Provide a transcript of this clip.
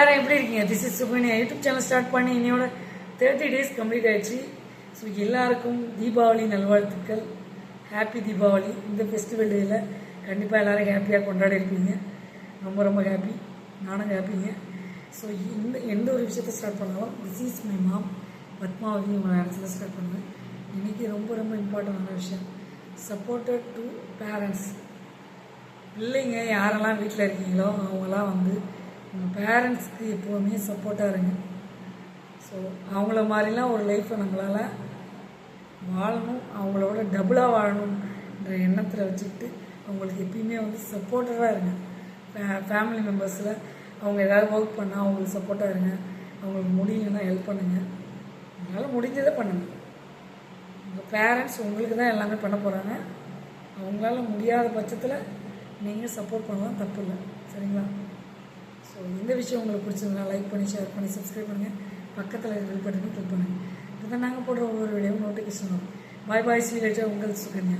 எல்லாரும் எப்படி இருக்கீங்க? This is Sukanya. YouTube channel start பண்ணி இன்னையோட 30 days கம்ப்ளீட் ஆயிடுச்சு. ஸோ எல்லாருக்கும் தீபாவளி நல்வாழ்த்துக்கள். ஹாப்பி தீபாவளி. இந்த ஃபெஸ்டிவல் டேயில் கண்டிப்பாக எல்லோரும் ஹாப்பியாக கொண்டாடி இருப்பீங்க. ரொம்ப ரொம்ப ஹாப்பி. நானும் ஹாப்பிங்க. ஸோ எந்த ஒரு விஷயத்தை ஸ்டார்ட் பண்ணாலும் this is my mom Padmavathi உங்களை நினச்சதை ஸ்டார்ட் பண்ணுவேன். இன்றைக்கி ரொம்ப ரொம்ப இம்பார்ட்டண்டான விஷயம், சப்போர்ட்டட் டு பேரண்ட்ஸ். பிள்ளைங்க யாரெல்லாம் வீட்டில் இருக்கீங்களோ அவங்களாம் உங்கள் பேரண்ட்ஸ்க்கு எப்போவுமே சப்போர்ட்டாக இருங்க. ஸோ அவங்கள மாதிரிலாம் ஒரு லைஃப்பை நம்மளால் வாழணும், அவங்களோட டபுளாக வாழணுன்ற எண்ணத்தில் வச்சுக்கிட்டு அவங்களுக்கு எப்பயுமே சப்போர்ட்டராக இருங்க. ஃபேமிலி மெம்பர்ஸில் அவங்க எதாவது ஒர்க் பண்ணால் அவங்களுக்கு சப்போர்ட்டாக இருங்க. அவங்களுக்கு முடியலன்னா ஹெல்ப் பண்ணுங்கள். அவங்களால முடிஞ்சதை பண்ணுங்கள். உங்கள் பேரண்ட்ஸ் உங்களுக்கு தான் எல்லாமே பண்ண போகிறாங்க. அவங்களால முடியாத பட்சத்தில் நீங்கள் சப்போர்ட் பண்ணலாம், தப்பு இல்லை. சரிங்களா? ஸோ இந்த விஷயம் உங்களுக்கு பிடிச்சிருந்தா லைக் பண்ணி, ஷேர் பண்ணி, சப்ஸ்கிரைப் பண்ணுங்கள். பக்கத்தில் பெல் பட்டனை கிளிக் பண்ணுங்கள். இதுதான் நாங்கள் போடுற ஒவ்வொரு வீடியோவும் நோட்டிஃபிகேஷன் வரும். பாய் பாய். சீ லேட்டர். உங்கள் சுகன்யா.